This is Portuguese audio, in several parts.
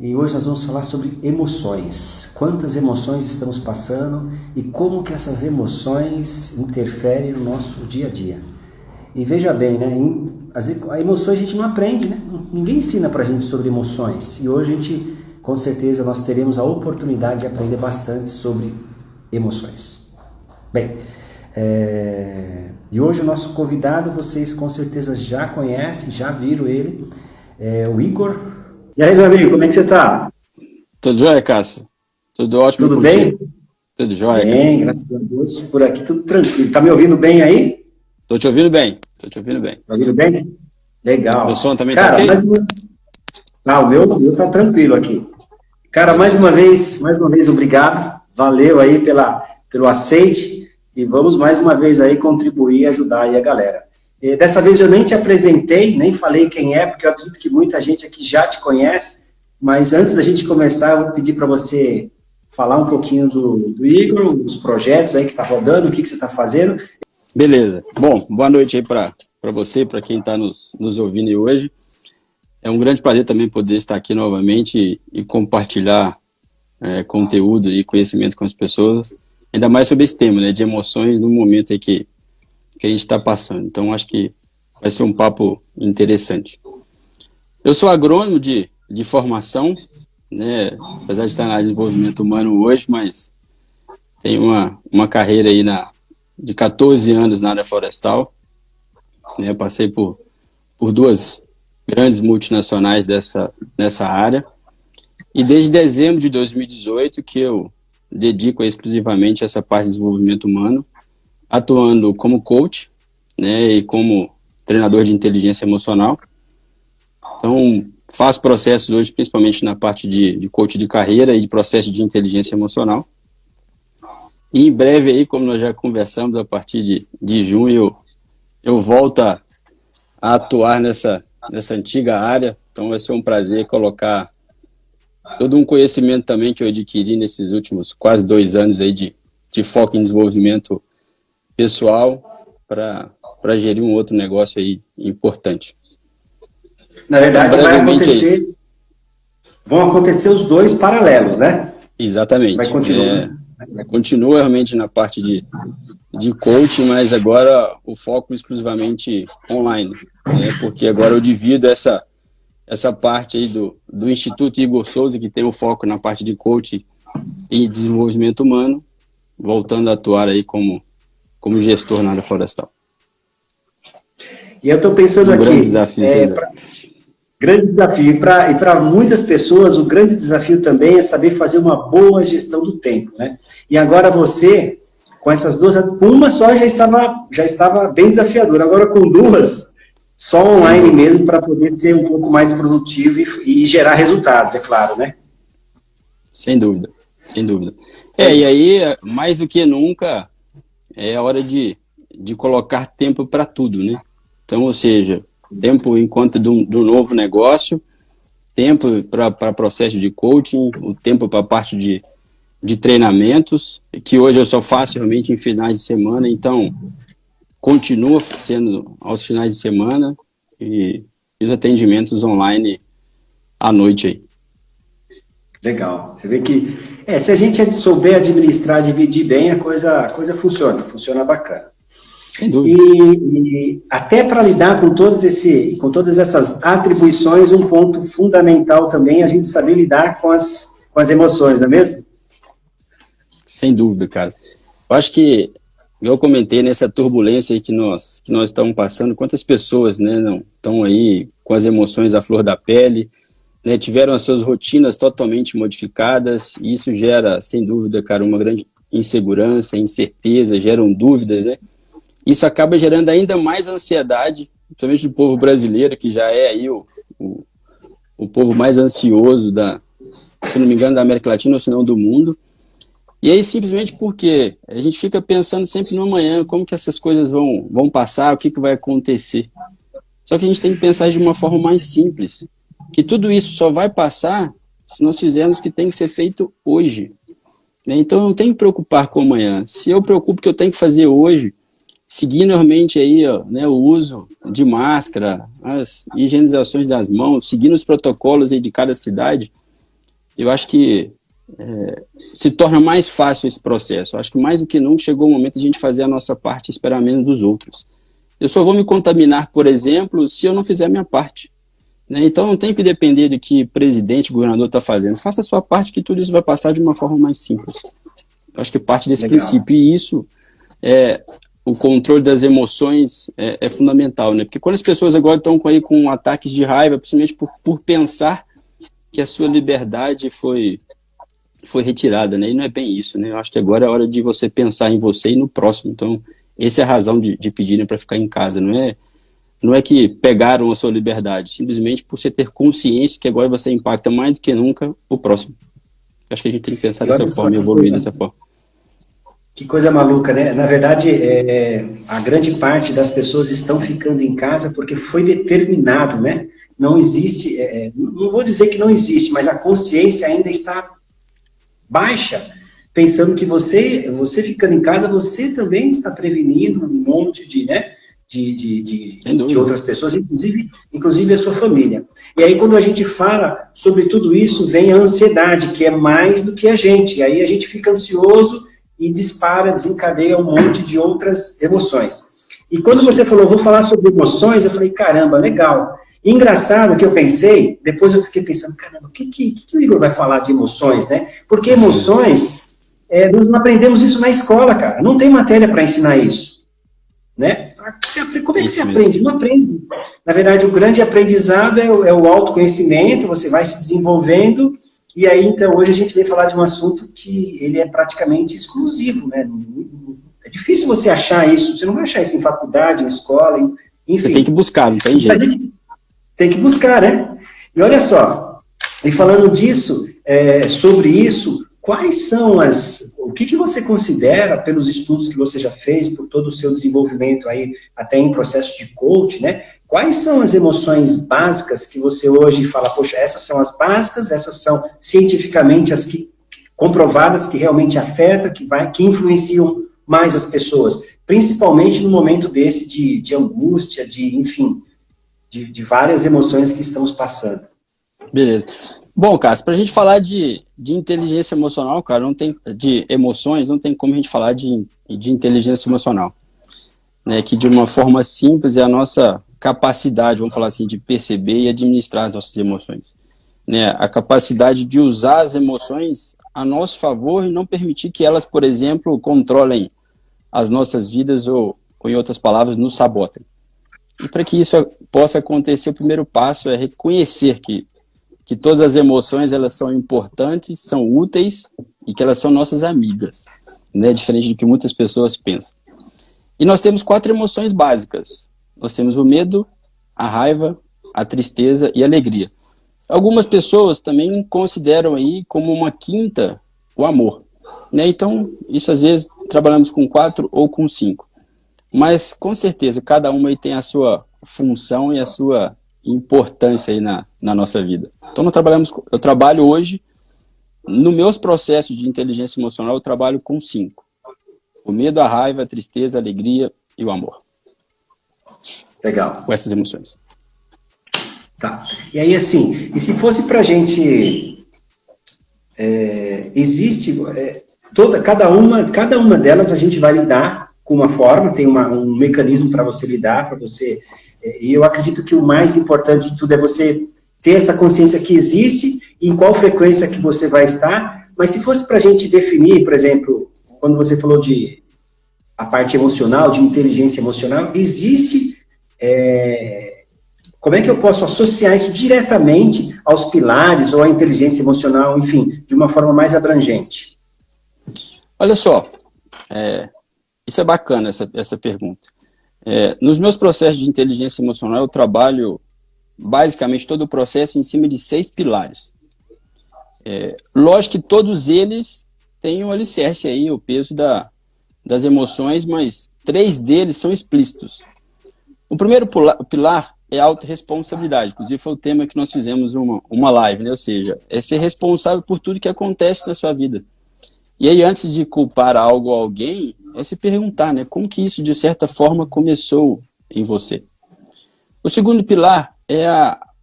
E hoje nós vamos falar sobre emoções. Quantas emoções estamos passando e como que essas emoções interferem no nosso dia a dia. E veja bem, né? As emoções a gente não aprende, né? Ninguém ensina pra gente sobre emoções. E hoje a gente, com certeza, nós teremos a oportunidade de aprender bastante sobre emoções. Bem, e hoje o nosso convidado, vocês com certeza já conhecem, já viram ele, é o Igor. E aí, meu amigo, como é que você tá? Tudo jóia, Cássio? Tudo ótimo. Tudo bem? Tudo jóia. Bem, graças a Deus. Por aqui tudo tranquilo. Tá me ouvindo bem aí? Tô te ouvindo bem. Tá ouvindo bem? Legal. Meu som também cara, tá ok? O meu tá tranquilo aqui. Cara, mais uma vez, obrigado. Valeu aí pelo aceite. E vamos mais uma vez aí contribuir e ajudar aí a galera. Dessa vez eu nem te apresentei, nem falei quem é, porque eu acredito que muita gente aqui já te conhece, mas antes da gente começar, eu vou pedir para você falar um pouquinho do Igor, dos projetos aí que está rodando, o que você está fazendo. Beleza. Bom, boa noite aí para você, para quem está nos ouvindo aí hoje. É um grande prazer também poder estar aqui novamente e compartilhar conteúdo e conhecimento com as pessoas, ainda mais sobre esse tema, né, de emoções no momento aí que a gente está passando. Então, acho que vai ser um papo interessante. Eu sou agrônomo de formação, né? Apesar de estar na área de desenvolvimento humano hoje, mas tenho uma carreira aí de 14 anos na área florestal. Né? Passei por duas grandes multinacionais nessa área. E desde dezembro de 2018 que eu dedico exclusivamente a essa parte de desenvolvimento humano, atuando como coach, né, e como treinador de inteligência emocional. Então, faço processos hoje, principalmente na parte de coach de carreira e de processo de inteligência emocional. E em breve, aí, como nós já conversamos, a partir de junho, eu volto a atuar nessa antiga área. Então, vai ser um prazer colocar todo um conhecimento também que eu adquiri nesses últimos quase 2 anos aí de foco em desenvolvimento pessoal para gerir um outro negócio aí importante. Na verdade, vão acontecer os dois paralelos, né? Exatamente. Vai continuar. Continua realmente na parte de coaching, mas agora o foco exclusivamente online, né? Porque agora eu divido essa parte aí do Instituto Igor Souza, que tem o foco na parte de coaching e desenvolvimento humano, voltando a atuar aí como gestor na área florestal. E eu estou pensando aqui... Grande desafio. Grande desafio. E para muitas pessoas, o grande desafio também é saber fazer uma boa gestão do tempo, né? E agora você, com essas duas... Com uma só já estava bem desafiador. Agora com duas, só online mesmo, para poder ser um pouco mais produtivo e gerar resultados, é claro, né? Sem dúvida. E aí, mais do que nunca... é a hora de colocar tempo para tudo, né? Então, ou seja, tempo enquanto do novo negócio, tempo para processo de coaching, o tempo para a parte de treinamentos, que hoje eu só faço realmente em finais de semana, então continua sendo aos finais de semana e os atendimentos online à noite aí. Legal. Você vê que se a gente souber administrar, dividir bem, a coisa funciona bacana. Sem dúvida. E até para lidar com todas essas atribuições, um ponto fundamental também é a gente saber lidar com as emoções, não é mesmo? Sem dúvida, cara. Eu acho que, eu comentei nessa turbulência aí que nós estamos passando, quantas pessoas, né, não estão aí com as emoções à flor da pele, né, tiveram as suas rotinas totalmente modificadas, e isso gera, sem dúvida, cara, uma grande insegurança, incerteza, geram dúvidas, né? Isso acaba gerando ainda mais ansiedade, principalmente do povo brasileiro, que já é aí o povo mais ansioso se não me engano, da América Latina, ou se não do mundo. E aí, simplesmente porque a gente fica pensando sempre no amanhã, como que essas coisas vão passar, o que vai acontecer. Só que a gente tem que pensar de uma forma mais simples, que tudo isso só vai passar se nós fizermos o que tem que ser feito hoje. Então, eu não tenho que preocupar com amanhã. Se eu preocupo que eu tenho que fazer hoje, seguindo realmente aí, ó, né, o uso de máscara, as higienizações das mãos, seguindo os protocolos aí de cada cidade, eu acho que se torna mais fácil esse processo. Eu acho que mais do que nunca chegou o momento de a gente fazer a nossa parte e esperar menos dos outros. Eu só vou me contaminar, por exemplo, se eu não fizer a minha parte, né? Então não tem que depender do que presidente, governador está fazendo. Faça a sua parte que tudo isso vai passar de uma forma mais simples. Eu acho que parte desse princípio, e isso o controle das emoções é fundamental, né? Porque quando as pessoas agora estão com ataques de raiva, principalmente por pensar que a sua liberdade foi retirada, né? E não é bem isso, né? Eu acho que agora é hora de você pensar em você e no próximo. Então, essa é a razão de pedirem para ficar em casa. Não é que pegaram a sua liberdade, simplesmente por você ter consciência que agora você impacta mais do que nunca o próximo. Eu acho que a gente tem que pensar dessa forma e evoluir dessa forma. Que coisa maluca, né? Na verdade, a grande parte das pessoas estão ficando em casa porque foi determinado, né? Não existe, não vou dizer que não existe, mas a consciência ainda está baixa, pensando que você ficando em casa, você também está prevenindo um monte de, né, de outras pessoas, inclusive a sua família. E aí, quando a gente fala sobre tudo isso, vem a ansiedade, que é mais do que a gente. E aí a gente fica ansioso e desencadeia um monte de outras emoções. E quando você falou, vou falar sobre emoções, eu falei, caramba, legal. Engraçado que eu pensei, depois eu fiquei pensando, caramba, o que o Igor vai falar de emoções, né? Porque emoções, nós não aprendemos isso na escola, cara. Não tem matéria para ensinar isso, né? Como é que você aprende? Não aprende. Na verdade, o grande aprendizado é o autoconhecimento, você vai se desenvolvendo, e aí, então, hoje a gente vem falar de um assunto que ele é praticamente exclusivo, né? É difícil você achar isso, você não vai achar isso em faculdade, em escola, enfim. Você tem que buscar, não tem jeito. Tem que buscar, né? E olha só, e falando disso, sobre isso, quais são o que você considera, pelos estudos que você já fez, por todo o seu desenvolvimento aí, até em processo de coach, né? Quais são as emoções básicas que você hoje fala, poxa, essas são as básicas, essas são cientificamente as que comprovadas que realmente afetam, que influenciam mais as pessoas, principalmente no momento desse de angústia, enfim, de várias emoções que estamos passando. Beleza. Bom, Cássio, para a gente falar de inteligência emocional, cara, de emoções, não tem como a gente falar de inteligência emocional, né? Que de uma forma simples é a nossa capacidade, vamos falar assim, de perceber e administrar as nossas emoções, né? A capacidade de usar as emoções a nosso favor e não permitir que elas, por exemplo, controlem as nossas vidas ou em outras palavras, nos sabotem. E para que isso possa acontecer, o primeiro passo é reconhecer que todas as emoções elas são importantes, são úteis e que elas são nossas amigas, né? Diferente do que muitas pessoas pensam. E nós temos 4 emoções básicas. Nós temos o medo, a raiva, a tristeza e a alegria. Algumas pessoas também consideram aí como uma quinta o amor, né? Então, isso às vezes trabalhamos com 4 ou com 5. Mas, com certeza, cada uma aí tem a sua função e a sua importância aí na nossa vida. Então, eu trabalho hoje, nos meus processos de inteligência emocional, eu trabalho com 5. O medo, a raiva, a tristeza, a alegria e o amor. Legal. Com essas emoções. Tá. E aí, assim, e se fosse pra gente... existe... cada uma delas a gente vai lidar com uma forma, tem um mecanismo para você lidar, para você... E eu acredito que o mais importante de tudo é você ter essa consciência que existe e em qual frequência que você vai estar. Mas se fosse para a gente definir, por exemplo, quando você falou de a parte emocional, de inteligência emocional, existe... como é que eu posso associar isso diretamente aos pilares ou à inteligência emocional, enfim, de uma forma mais abrangente? Olha só, isso é bacana, essa pergunta. Nos meus processos de inteligência emocional, eu trabalho basicamente todo o processo em cima de 6 pilares. Lógico que todos eles têm um alicerce aí, o peso das emoções, mas 3 deles são explícitos. O primeiro pilar é a autorresponsabilidade, inclusive foi o tema que nós fizemos uma live, né? Ou seja, é ser responsável por tudo que acontece na sua vida. E aí, antes de culpar algo ou alguém, é se perguntar, né, como que isso, de certa forma, começou em você. O segundo pilar é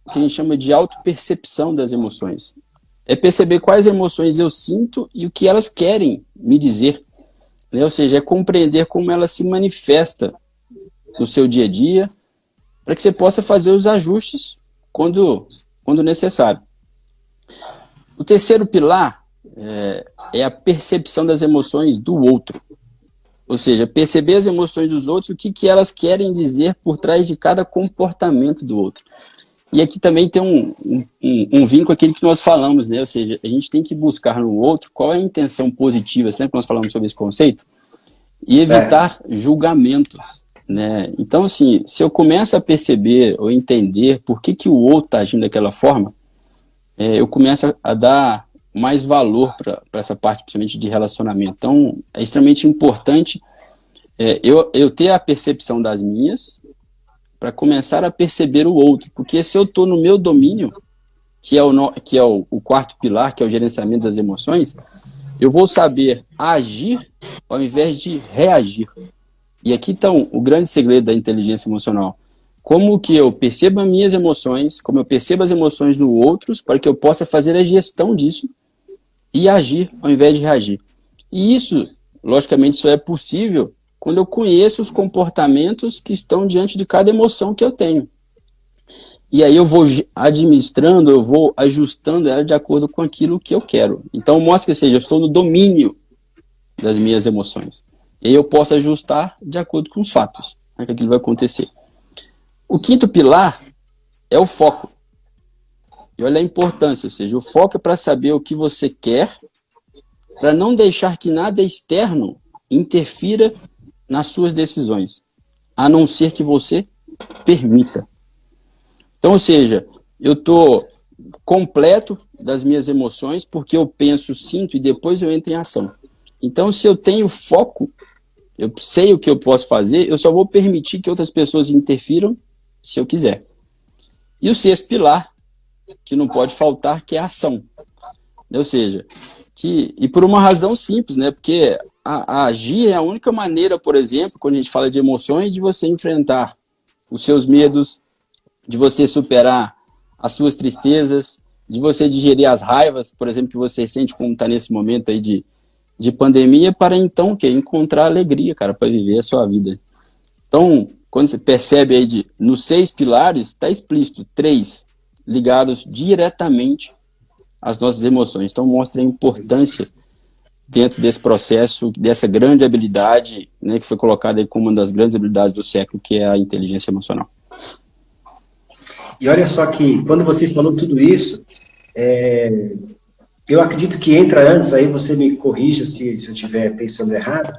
o que a gente chama de autopercepção das emoções. É perceber quais emoções eu sinto e o que elas querem me dizer. Né? Ou seja, é compreender como ela se manifesta no seu dia a dia, para que você possa fazer os ajustes quando necessário. O terceiro pilar é a percepção das emoções do outro. Ou seja, perceber as emoções dos outros, o que elas querem dizer por trás de cada comportamento do outro. E aqui também tem um vínculo com aquilo que nós falamos, né? Ou seja, a gente tem que buscar no outro qual é a intenção positiva, sempre que nós falamos sobre esse conceito, e evitar julgamentos, né? Então, assim, se eu começo a perceber ou entender por que o outro está agindo daquela forma, eu começo a dar mais valor para essa parte, principalmente de relacionamento. Então, é extremamente importante eu ter a percepção das minhas para começar a perceber o outro. Porque se eu estou no meu domínio, que é o quarto pilar, que é o gerenciamento das emoções, eu vou saber agir ao invés de reagir. E aqui está o grande segredo da inteligência emocional. Como que eu percebo as minhas emoções, como eu percebo as emoções dos outros, para que eu possa fazer a gestão disso e agir ao invés de reagir. E isso, logicamente, só é possível quando eu conheço os comportamentos que estão diante de cada emoção que eu tenho. E aí eu vou administrando, eu vou ajustando ela de acordo com aquilo que eu quero. Então mostra que eu estou no domínio das minhas emoções. E aí eu posso ajustar de acordo com os fatos, né, que aquilo vai acontecer. O quinto pilar é o foco. E olha a importância, ou seja, o foco é para saber o que você quer, para não deixar que nada externo interfira nas suas decisões, a não ser que você permita. Então, ou seja, eu estou completo das minhas emoções porque eu penso, sinto e depois eu entro em ação. Então, se eu tenho foco, eu sei o que eu posso fazer, eu só vou permitir que outras pessoas interfiram se eu quiser. E o sexto pilar, que não pode faltar, que é a ação. Ou seja, e por uma razão simples, né? Porque a agir é a única maneira, por exemplo, quando a gente fala de emoções, de você enfrentar os seus medos, de você superar as suas tristezas, de você digerir as raivas, por exemplo, que você sente como está nesse momento aí de pandemia, para então encontrar alegria, cara, para viver a sua vida. Então, quando você percebe aí nos 6 pilares, está explícito 3 ligados diretamente às nossas emoções. Então, mostra a importância dentro desse processo, dessa grande habilidade, né, que foi colocada aí como uma das grandes habilidades do século, que é a inteligência emocional. E olha só que, quando você falou tudo isso, eu acredito que entra antes, aí você me corrija se eu estiver pensando errado,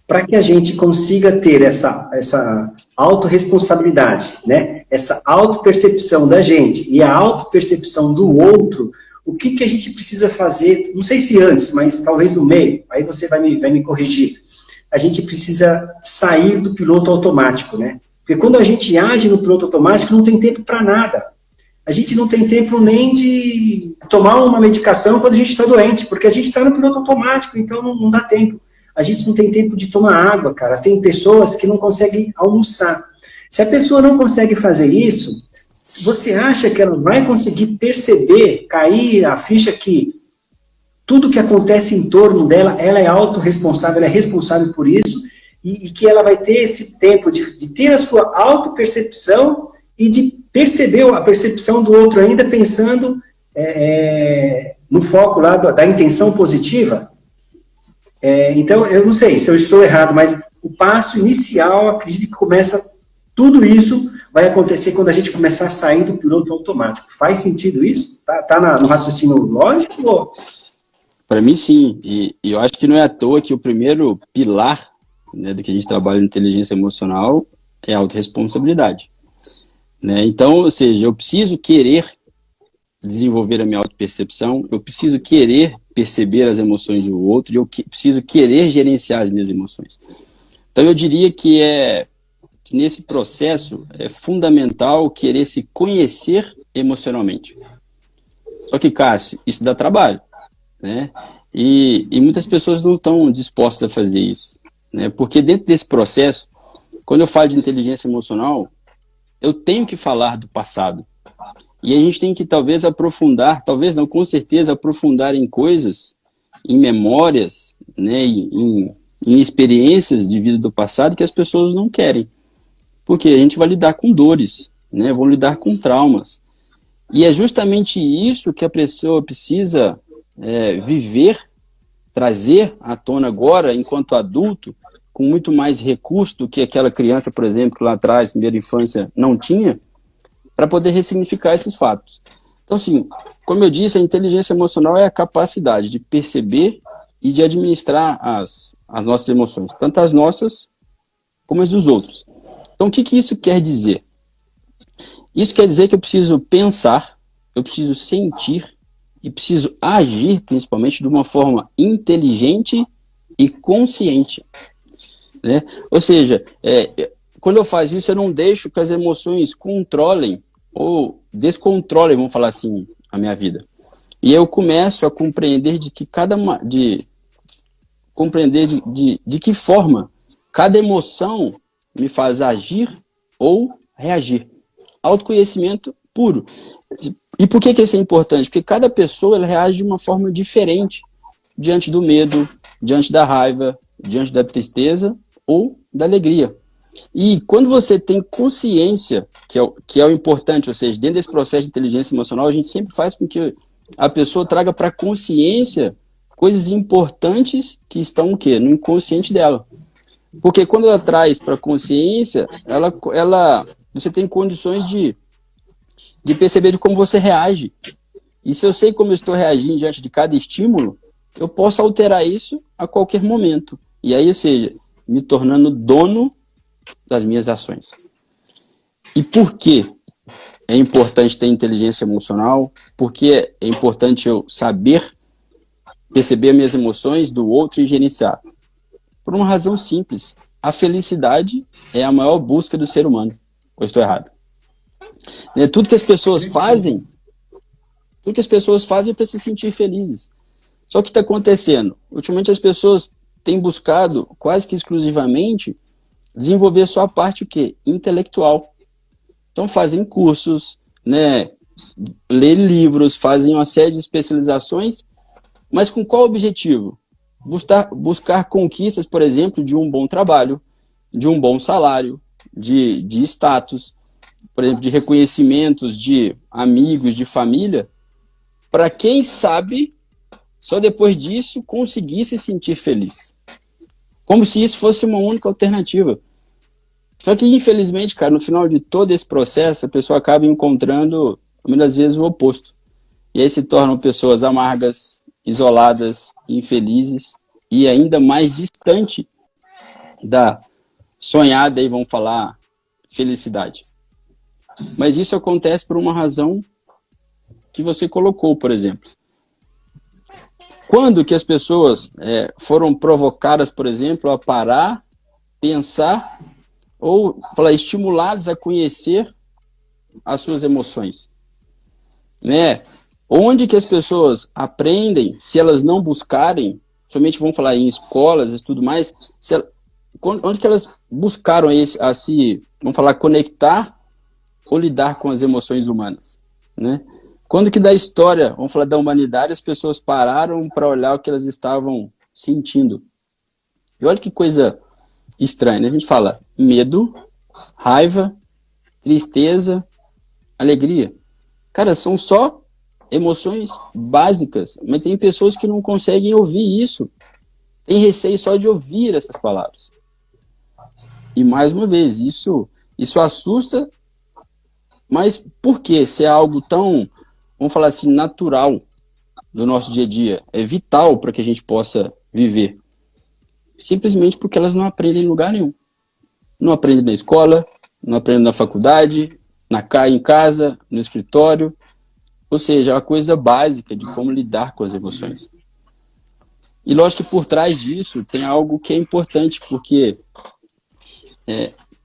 para que a gente consiga ter essa autorresponsabilidade, né? Essa autopercepção da gente e a autopercepção do outro, o que a gente precisa fazer, não sei se antes, mas talvez no meio, aí você vai me corrigir. A gente precisa sair do piloto automático, né? Porque quando a gente age no piloto automático, não tem tempo para nada. A gente não tem tempo nem de tomar uma medicação quando a gente está doente, porque a gente está no piloto automático, então não dá tempo. A gente não tem tempo de tomar água, cara. Tem pessoas que não conseguem almoçar. Se a pessoa não consegue fazer isso, você acha que ela vai conseguir perceber, cair a ficha que tudo que acontece em torno dela, ela é autorresponsável, ela é responsável por isso, e que ela vai ter esse tempo de ter a sua autopercepção e de perceber a percepção do outro ainda pensando no foco lá da intenção positiva? Então, eu não sei se eu estou errado, mas o passo inicial, acredito que começa, tudo isso vai acontecer quando a gente começar a sair do piloto automático. Faz sentido isso? Tá no raciocínio lógico? Para mim, sim. E eu acho que não é à toa que o primeiro pilar, né, do que a gente trabalha em inteligência emocional é a autorresponsabilidade. Né? Então, ou seja, eu preciso querer desenvolver a minha autopercepção, eu preciso querer perceber as emoções do outro e eu preciso querer gerenciar as minhas emoções. Então, eu diria que nesse processo é fundamental querer se conhecer emocionalmente. Só que, Cássio, isso dá trabalho, né? E muitas pessoas não estão dispostas a fazer isso, né? Porque dentro desse processo, quando eu falo de inteligência emocional, eu tenho que falar do passado. E a gente tem que talvez aprofundar, talvez não, com certeza aprofundar em coisas, em memórias, né, em experiências de vida do passado que as pessoas não querem. Porque a gente vai lidar com dores, né, vão lidar com traumas. E é justamente isso que a pessoa precisa viver, trazer à tona agora, enquanto adulto, com muito mais recurso do que aquela criança, por exemplo, que lá atrás, primeira infância, não tinha, para poder ressignificar esses fatos. Então, assim, como eu disse, a inteligência emocional é a capacidade de perceber e de administrar as nossas emoções, tanto as nossas como as dos outros. Então, o que isso quer dizer? Isso quer dizer que eu preciso pensar, eu preciso sentir e preciso agir, principalmente, de uma forma inteligente e consciente, né? Ou seja, quando eu faço isso, eu não deixo que as emoções controlem ou descontrolem, vamos falar assim, a minha vida. E eu começo a compreender de que forma cada emoção me faz agir ou reagir. Autoconhecimento puro. E por que isso é importante? Porque cada pessoa ela reage de uma forma diferente diante do medo, diante da raiva, diante da tristeza ou da alegria. E quando você tem consciência, que é o importante, ou seja, dentro desse processo de inteligência emocional, a gente sempre faz com que a pessoa traga para a consciência coisas importantes que estão o quê? No inconsciente dela. Porque quando ela traz para a consciência, você tem condições de perceber de como você reage. E se eu sei como eu estou reagindo diante de cada estímulo, eu posso alterar isso a qualquer momento. E aí, ou seja, me tornando dono das minhas ações. E por que é importante ter inteligência emocional? Por que é importante eu saber perceber minhas emoções do outro e gerenciar? Por uma razão simples. A felicidade é a maior busca do ser humano. Ou estou errado? Tudo que as pessoas fazem é para se sentir felizes. Só que está acontecendo? Ultimamente as pessoas têm buscado quase que exclusivamente desenvolver sua parte o quê? Intelectual. Então fazem cursos, né, lê livros, fazem uma série de especializações, mas com qual objetivo? Buscar conquistas, por exemplo, de um bom trabalho, de um bom salário, de status, por exemplo, de reconhecimentos de amigos, de família, para quem sabe, só depois disso, conseguir se sentir feliz. Como se isso fosse uma única alternativa. Só que, infelizmente, cara, no final de todo esse processo, a pessoa acaba encontrando, muitas vezes, o oposto. E aí se tornam pessoas amargas, isoladas, infelizes e ainda mais distante da sonhada, aí vamos falar, felicidade. Mas isso acontece por uma razão que você colocou, por exemplo. Quando que as pessoas foram provocadas, por exemplo, a parar, pensar ou estimuladas a conhecer as suas emoções, né? Onde que as pessoas aprendem, se elas não buscarem, somente vamos falar em escolas e tudo mais, onde que elas buscaram a se, vamos falar, conectar ou lidar com as emoções humanas, né? Quando que da história, vamos falar da humanidade, as pessoas pararam para olhar o que elas estavam sentindo. E olha que coisa estranha, né? A gente fala medo, raiva, tristeza, alegria. Cara, são só emoções básicas, mas tem pessoas que não conseguem ouvir isso. Tem receio só de ouvir essas palavras. E mais uma vez, isso assusta, mas por quê? Se é algo tão, vamos falar assim, natural do nosso dia a dia, é vital para que a gente possa viver. Simplesmente porque elas não aprendem em lugar nenhum. Não aprendem na escola, não aprendem na faculdade, em casa, no escritório. Ou seja, é uma coisa básica de como lidar com as emoções. E lógico que por trás disso tem algo que é importante, porque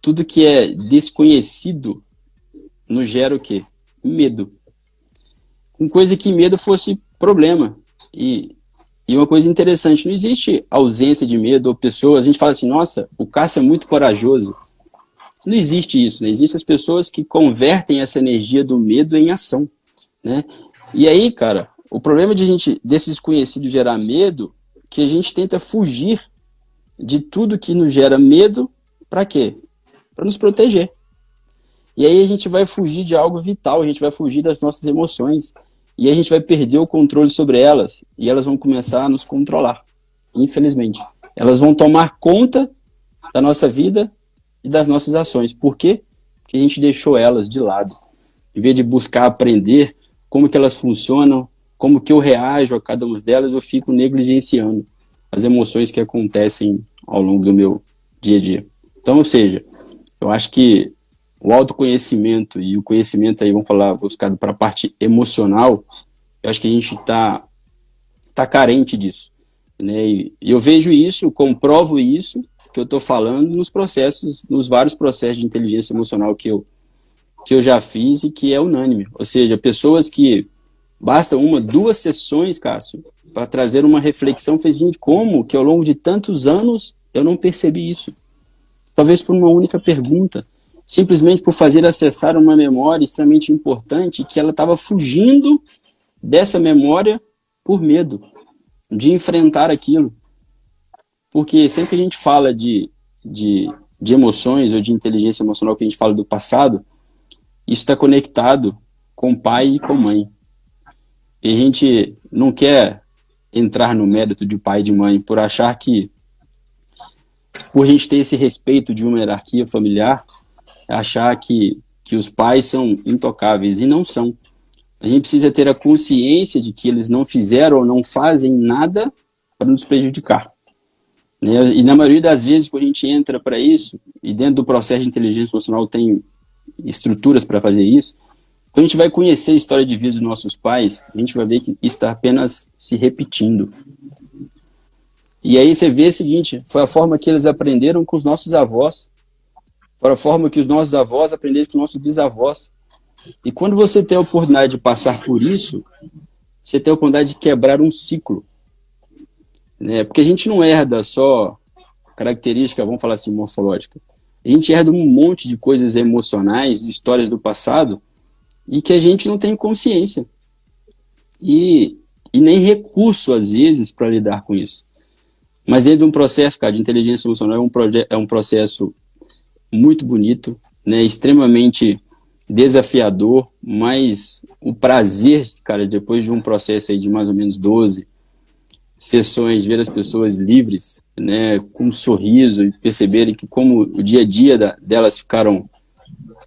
tudo que é desconhecido nos gera o quê? Medo. Com coisa que medo fosse problema. E E uma coisa interessante, não existe ausência de medo ou pessoas, a gente fala assim, nossa, o Cássio é muito corajoso. Não existe isso, né? Existem as pessoas que convertem essa energia do medo em ação, né? E aí, cara, o problema desse desconhecido gerar medo, que a gente tenta fugir de tudo que nos gera medo, para quê? Para nos proteger. E aí a gente vai fugir de algo vital, a gente vai fugir das nossas emoções, e a gente vai perder o controle sobre elas, e elas vão começar a nos controlar, infelizmente. Elas vão tomar conta da nossa vida e das nossas ações. Por quê? Porque a gente deixou elas de lado. Em vez de buscar aprender como que elas funcionam, como que eu reajo a cada uma delas, eu fico negligenciando as emoções que acontecem ao longo do meu dia a dia. Então, ou seja, eu acho que o autoconhecimento e o conhecimento aí, vamos falar, buscado para a parte emocional, eu acho que a gente tá carente disso, né? E eu vejo isso, eu comprovo isso, que eu estou falando nos vários processos de inteligência emocional que eu já fiz e que é unânime. Ou seja, pessoas que basta 1, 2 sessões, Cássio, para trazer uma reflexão, fez, gente, como que ao longo de tantos anos eu não percebi isso? Talvez por uma única pergunta, simplesmente por fazer acessar uma memória extremamente importante que ela estava fugindo dessa memória por medo de enfrentar aquilo. Porque sempre que a gente fala de emoções ou de inteligência emocional, que a gente fala do passado, isso está conectado com pai e com mãe. E a gente não quer entrar no mérito de pai e de mãe por achar que, por a gente ter esse respeito de uma hierarquia familiar, achar que os pais são intocáveis, e não são. A gente precisa ter a consciência de que eles não fizeram ou não fazem nada para nos prejudicar, né? E na maioria das vezes, quando a gente entra para isso, e dentro do processo de inteligência emocional tem estruturas para fazer isso, quando a gente vai conhecer a história de vida dos nossos pais, a gente vai ver que isso está apenas se repetindo. E aí você vê o seguinte, foi a forma que eles aprenderam com os nossos avós, foi a forma que os nossos avós aprenderam com os nossos bisavós. E quando você tem a oportunidade de passar por isso, você tem a oportunidade de quebrar um ciclo, né? Porque a gente não herda só característica, vamos falar assim, morfológica. A gente herda um monte de coisas emocionais, histórias do passado, e que a gente não tem consciência. E nem recurso, às vezes, para lidar com isso. Mas dentro de um processo, cara, de inteligência emocional, é um processo muito bonito, né? Extremamente desafiador, mas o prazer, cara, depois de um processo aí de mais ou menos 12 sessões, de ver as pessoas livres, né, com um sorriso, e perceberem que como o dia a dia delas ficaram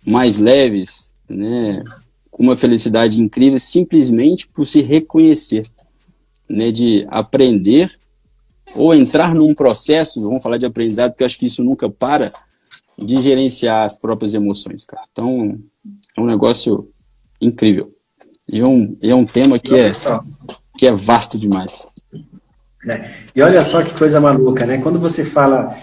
mais leves, né, com uma felicidade incrível, simplesmente por se reconhecer, né, de aprender ou entrar num processo, vamos falar de aprendizado, porque eu acho que isso nunca para, de gerenciar as próprias emoções, cara. Então, é um negócio incrível. E é um tema que é vasto demais. E olha só que coisa maluca, né? Quando você fala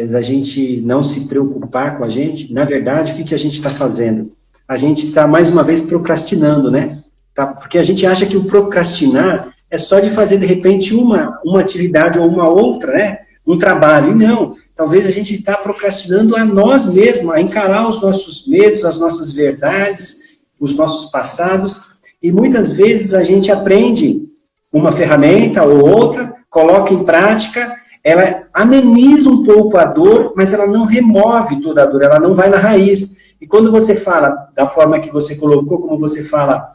da gente não se preocupar com a gente, na verdade, o que a gente está fazendo? A gente está, mais uma vez, procrastinando, né? Porque a gente acha que o procrastinar é só de fazer, de repente, uma atividade ou uma outra, né? Um trabalho. E não, talvez a gente está procrastinando a nós mesmos, a encarar os nossos medos, as nossas verdades, os nossos passados. E muitas vezes a gente aprende uma ferramenta ou outra, coloca em prática, ela ameniza um pouco a dor, mas ela não remove toda a dor, ela não vai na raiz. E quando você fala da forma que você colocou, como você fala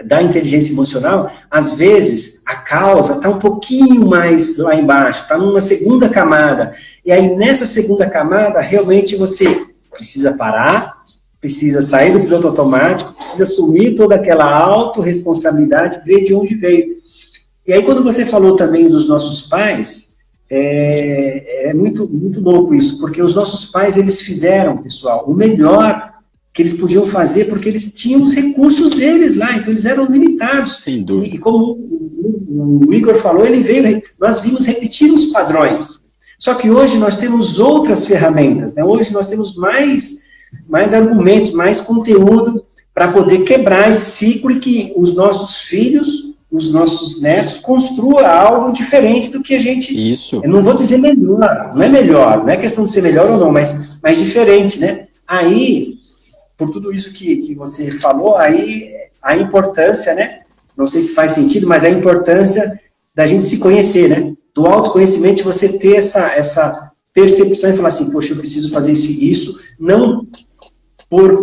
da inteligência emocional, às vezes a causa está um pouquinho mais lá embaixo, está numa segunda camada. E aí nessa segunda camada, realmente você precisa parar, precisa sair do piloto automático, precisa assumir toda aquela autorresponsabilidade, ver de onde veio. E aí quando você falou também dos nossos pais, é muito, muito louco isso, porque os nossos pais, eles fizeram, pessoal, o melhor que eles podiam fazer, porque eles tinham os recursos deles lá, então eles eram limitados. Sem dúvida. E como o Igor falou, nós vimos repetir os padrões. Só que hoje nós temos outras ferramentas, né? Hoje nós temos mais argumentos, mais conteúdo para poder quebrar esse ciclo e que os nossos filhos os nossos netos construam algo diferente do que a gente... Isso. Eu não vou dizer melhor, não é questão de ser melhor ou não, mas diferente, né? Aí, por tudo isso que você falou, aí a importância, né? Não sei se faz sentido, mas a importância da gente se conhecer, né? Do autoconhecimento, você ter essa percepção e falar assim, poxa, eu preciso fazer isso, não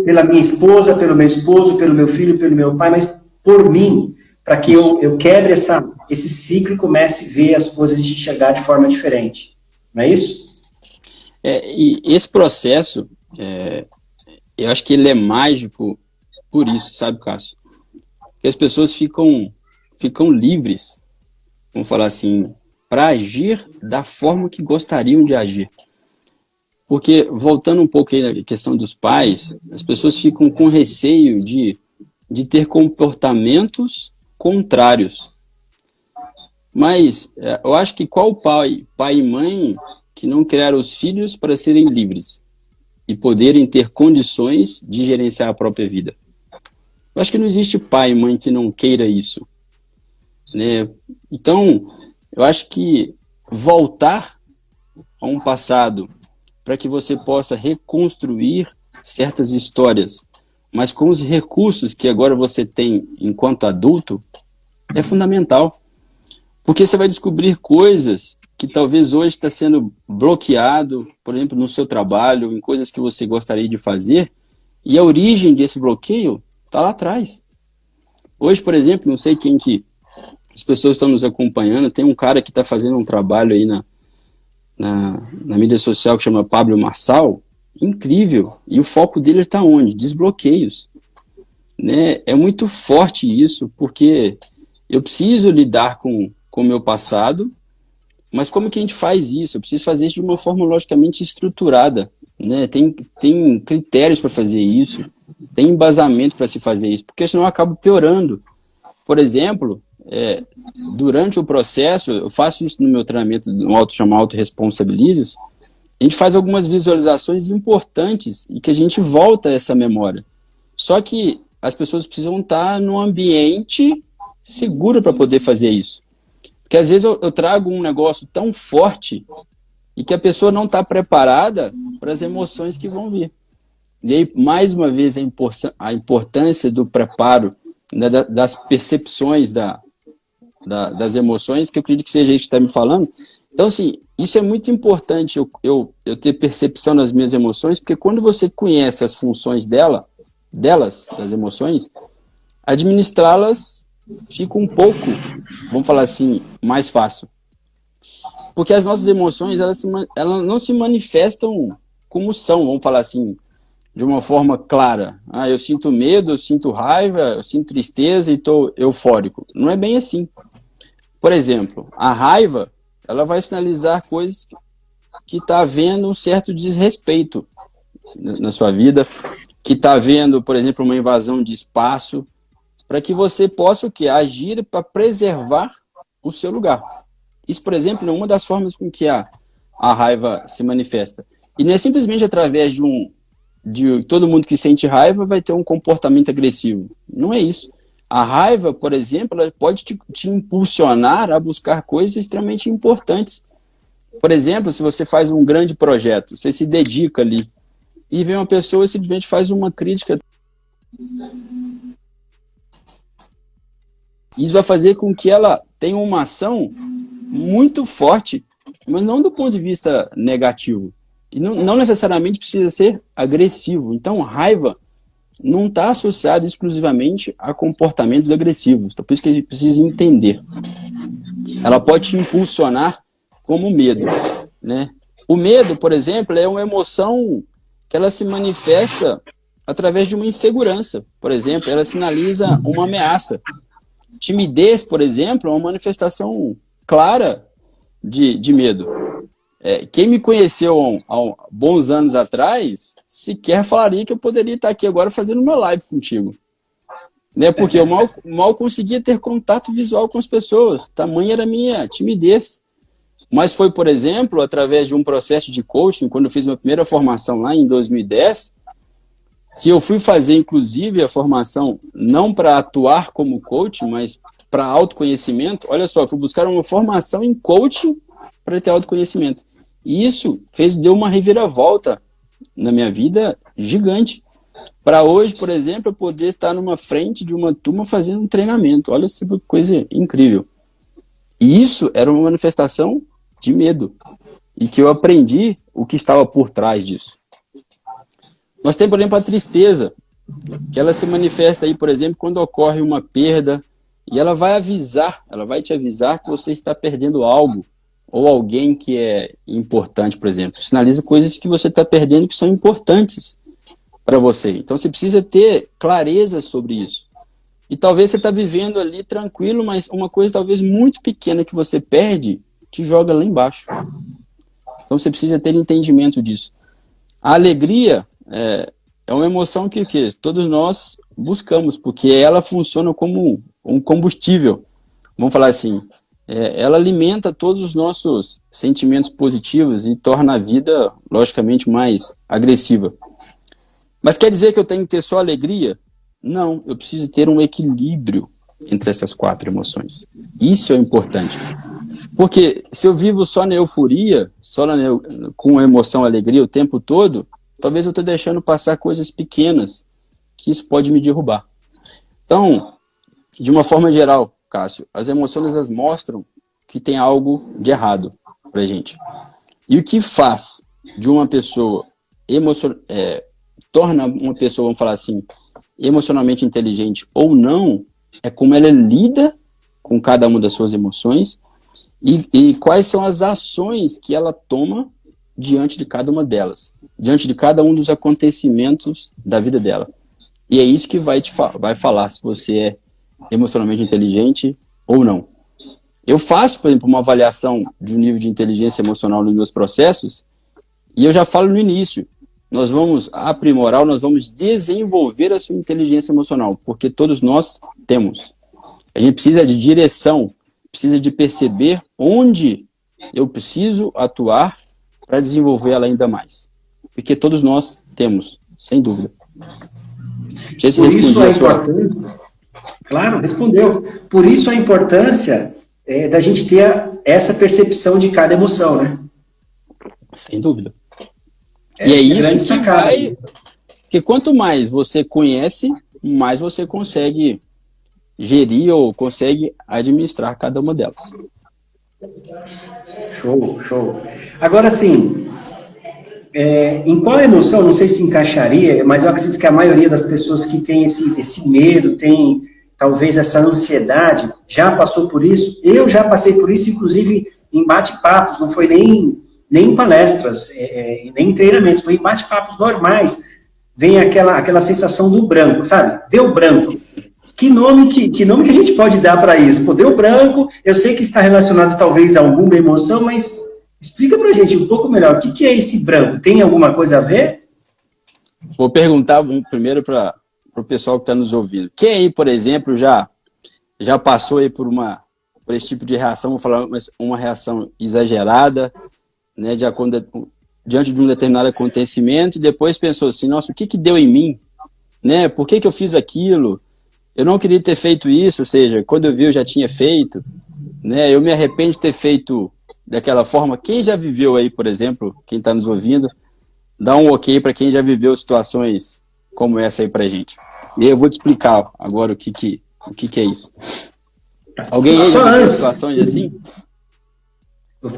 pela minha esposa, pelo meu esposo, pelo meu filho, pelo meu pai, mas por mim, para que eu quebre esse ciclo e comece a ver as coisas de enxergar de forma diferente. Não é isso? E esse processo, eu acho que ele é mágico por isso, sabe, Cássio? Que as pessoas ficam livres, vamos falar assim, para agir da forma que gostariam de agir. Porque, voltando um pouco aí na questão dos pais, as pessoas ficam com receio de ter comportamentos contrários. Mas eu acho que qual pai e mãe que não criaram os filhos para serem livres e poderem ter condições de gerenciar a própria vida? Eu acho que não existe pai e mãe que não queira isso, né? Então, eu acho que voltar a um passado para que você possa reconstruir certas histórias, mas com os recursos que agora você tem enquanto adulto, é fundamental. Porque você vai descobrir coisas que talvez hoje está sendo bloqueado, por exemplo, no seu trabalho, em coisas que você gostaria de fazer, e a origem desse bloqueio está lá atrás. Hoje, por exemplo, não sei quem que as pessoas estão nos acompanhando, tem um cara que está fazendo um trabalho aí na mídia social que chama Pablo Marçal, incrível, e o foco dele está onde? Desbloqueios, né? É muito forte isso, porque eu preciso lidar com o meu passado, mas como que a gente faz isso? Eu preciso fazer isso de uma forma logicamente estruturada, né? Tem critérios para fazer isso, tem embasamento para se fazer isso, porque senão eu acabo piorando. Por exemplo, durante o processo, eu faço isso no meu treinamento, no chamado Autoresponsabilizes, a gente faz algumas visualizações importantes e que a gente volta a essa memória. Só que as pessoas precisam estar num ambiente seguro para poder fazer isso. Porque às vezes eu trago um negócio tão forte e que a pessoa não está preparada para as emoções que vão vir. E aí, mais uma vez, a importância do preparo, né, das percepções das emoções, que eu acredito que seja isso que está me falando. Então, assim, isso é muito importante, eu ter percepção das minhas emoções, porque quando você conhece as funções das emoções, administrá-las fica um pouco, vamos falar assim, mais fácil. Porque as nossas emoções, elas não se manifestam como são, vamos falar assim, de uma forma clara. Eu sinto medo, eu sinto raiva, eu sinto tristeza e estou eufórico. Não é bem assim. Por exemplo, a raiva, ela vai sinalizar coisas que está havendo um certo desrespeito na sua vida, que está havendo, por exemplo, uma invasão de espaço, para que você possa o quê? Agir para preservar o seu lugar. Isso, por exemplo, é uma das formas com que a raiva se manifesta. E não é simplesmente através de todo mundo que sente raiva vai ter um comportamento agressivo. Não é isso. A raiva, por exemplo, ela pode te impulsionar a buscar coisas extremamente importantes. Por exemplo, se você faz um grande projeto, você se dedica ali, e vem uma pessoa e simplesmente faz uma crítica. Isso vai fazer com que ela tenha uma ação muito forte, mas não do ponto de vista negativo. E não necessariamente precisa ser agressivo. Então, raiva não está associada exclusivamente a comportamentos agressivos. Então, por isso que a gente precisa entender. Ela pode te impulsionar como medo, né? O medo, por exemplo, é uma emoção que ela se manifesta através de uma insegurança. Por exemplo, ela sinaliza uma ameaça. Timidez, por exemplo, é uma manifestação clara de medo. Quem me conheceu há bons anos atrás, sequer falaria que eu poderia estar aqui agora fazendo uma live contigo. Né? Porque eu mal conseguia ter contato visual com as pessoas. Tamanha era a minha timidez. Mas foi, por exemplo, através de um processo de coaching, quando eu fiz minha primeira formação lá em 2010, que eu fui fazer, inclusive, a formação não para atuar como coach, mas para autoconhecimento, olha só, fui buscar uma formação em coaching para ter autoconhecimento. E isso deu uma reviravolta na minha vida gigante. Para hoje, por exemplo, eu poder estar numa frente de uma turma fazendo um treinamento. Olha essa coisa incrível. E isso era uma manifestação de medo. E que eu aprendi o que estava por trás disso. Nós temos, por exemplo, a tristeza, que ela se manifesta aí, por exemplo, quando ocorre uma perda, e ela vai te avisar que você está perdendo algo, ou alguém que é importante, por exemplo. Sinaliza coisas que você está perdendo que são importantes para você. Então você precisa ter clareza sobre isso. E talvez você está vivendo ali tranquilo, mas uma coisa talvez muito pequena que você perde, te joga lá embaixo. Então você precisa ter entendimento disso. A alegria é uma emoção que todos nós buscamos, porque ela funciona como um combustível. Vamos falar assim, ela alimenta todos os nossos sentimentos positivos e torna a vida, logicamente, mais agressiva. Mas quer dizer que eu tenho que ter só alegria? Não, eu preciso ter um equilíbrio entre essas 4 emoções. Isso é importante. Porque se eu vivo só na euforia, com a emoção alegria o tempo todo, talvez eu estou deixando passar coisas pequenas, que isso pode me derrubar. Então, de uma forma geral, Cássio, as emoções elas mostram que tem algo de errado para a gente. E o que faz de uma pessoa torna uma pessoa, vamos falar assim, emocionalmente inteligente ou não, é como ela lida com cada uma das suas emoções e quais são as ações que ela toma diante de cada uma delas, diante de cada um dos acontecimentos da vida dela. E é isso que vai falar se você é emocionalmente inteligente ou não. Eu faço, por exemplo, uma avaliação de um nível de inteligência emocional nos meus processos e eu já falo no início, nós vamos aprimorar, nós vamos desenvolver a sua inteligência emocional, porque todos nós temos. A gente precisa de direção, precisa de perceber onde eu preciso atuar para desenvolver ela ainda mais. Porque todos nós temos, sem dúvida. Não sei se por isso a importância... Claro, respondeu. Por isso a importância da gente ter essa percepção de cada emoção, né? Sem dúvida. E é isso que vai... Porque quanto mais você conhece, mais você consegue gerir ou consegue administrar cada uma delas. Show, show. Agora, sim, em qual emoção, não sei se encaixaria, mas eu acredito que a maioria das pessoas que tem esse medo, tem talvez essa ansiedade, já passou por isso. Eu já passei por isso, inclusive em bate-papos, não foi nem em palestras, nem em treinamentos, foi em bate-papos normais. Vem aquela sensação do branco, sabe? Deu branco. Que nome que a gente pode dar para isso? Pô, deu branco, eu sei que está relacionado talvez a alguma emoção, mas explica para a gente um pouco melhor, o que é esse branco? Tem alguma coisa a ver? Vou perguntar primeiro para o pessoal que está nos ouvindo. Quem aí, por exemplo, já passou aí por esse tipo de reação, vou falar uma reação exagerada, né, diante de um determinado acontecimento, e depois pensou assim, nossa, o que deu em mim? Né? Por que eu fiz aquilo? Eu não queria ter feito isso, ou seja, quando eu vi eu já tinha feito, né? Eu me arrependo de ter feito daquela forma. Quem já viveu aí, por exemplo, quem está nos ouvindo, dá um ok para quem já viveu situações como essa aí pra gente. E eu vou te explicar agora o que é isso. Alguém aí já viveu situações assim?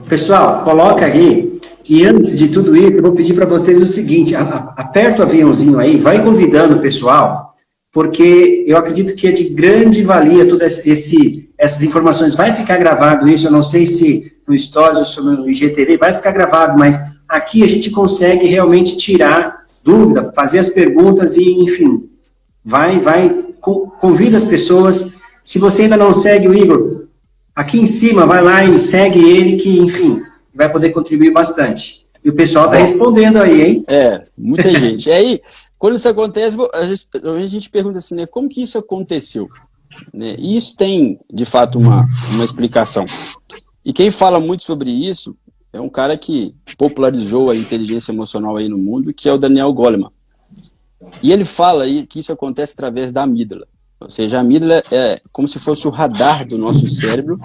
Pessoal, coloca aí, e antes de tudo isso, eu vou pedir para vocês o seguinte, aperta o aviãozinho aí, vai convidando o pessoal, porque eu acredito que é de grande valia todas essas informações. Vai ficar gravado isso, eu não sei se no Stories ou no IGTV vai ficar gravado, mas aqui a gente consegue realmente tirar dúvida, fazer as perguntas e, enfim, convida as pessoas. Se você ainda não segue o Igor, aqui em cima, vai lá e segue ele, que, enfim, vai poder contribuir bastante. E o pessoal está respondendo aí, hein? Muita gente. E aí, quando isso acontece, a gente pergunta assim, né, como que isso aconteceu? Né? E isso tem, de fato, uma explicação. E quem fala muito sobre isso é um cara que popularizou a inteligência emocional aí no mundo, que é o Daniel Goleman. E ele fala aí que isso acontece através da amígdala. Ou seja, a amígdala é como se fosse o radar do nosso cérebro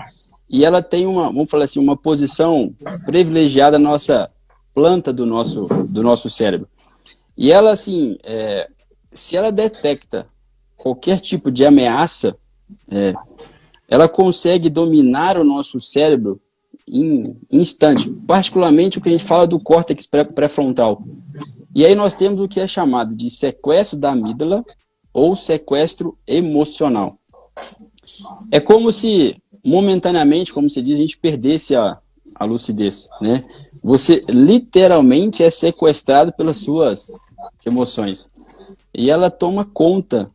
e ela tem vamos falar assim, uma posição privilegiada na nossa planta do nosso cérebro. E ela, assim, se ela detecta qualquer tipo de ameaça, ela consegue dominar o nosso cérebro em instante, particularmente o que a gente fala do córtex pré-frontal. E aí nós temos o que é chamado de sequestro da amígdala ou sequestro emocional. É como se, momentaneamente, como se diz, a gente perdesse a lucidez, né? Você literalmente é sequestrado pelas suas emoções. E ela toma conta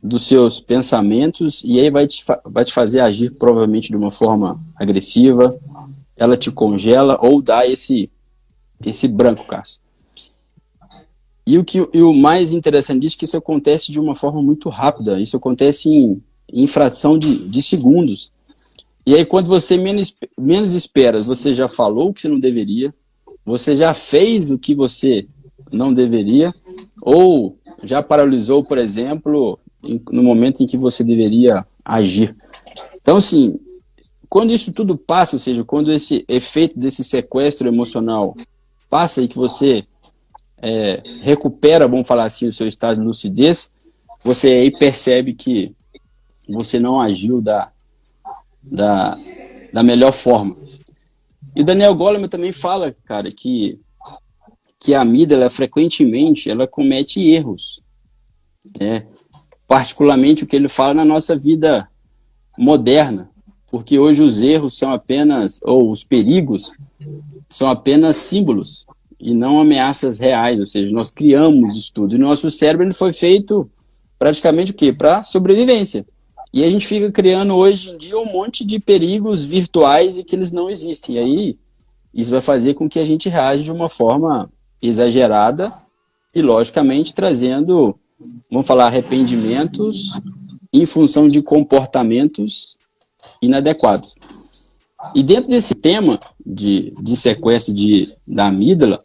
dos seus pensamentos e aí vai te fazer agir provavelmente de uma forma agressiva, ela te congela ou dá esse branco, Cássio. E o mais interessante disso é que isso acontece de uma forma muito rápida, isso acontece em fração de segundos. E aí quando você menos espera, você já falou o que você não deveria, você já fez o que você não deveria, ou já paralisou, por exemplo, no momento em que você deveria agir. Então, assim, quando isso tudo passa, ou seja, quando esse efeito desse sequestro emocional passa e que você recupera, vamos falar assim, o seu estado de lucidez, você aí percebe que você não agiu da melhor forma. E o Daniel Goleman também fala, cara, que a amígdala, frequentemente, ela comete erros. Particularmente o que ele fala na nossa vida moderna, porque hoje os erros são apenas, ou os perigos, são apenas símbolos e não ameaças reais, ou seja, nós criamos isso tudo. E o nosso cérebro ele foi feito praticamente o quê? Para sobrevivência. E a gente fica criando hoje em dia um monte de perigos virtuais e que eles não existem. E aí isso vai fazer com que a gente reaja de uma forma exagerada e, logicamente, trazendo, vamos falar, arrependimentos em função de comportamentos inadequados. E dentro desse tema de sequestro da amígdala,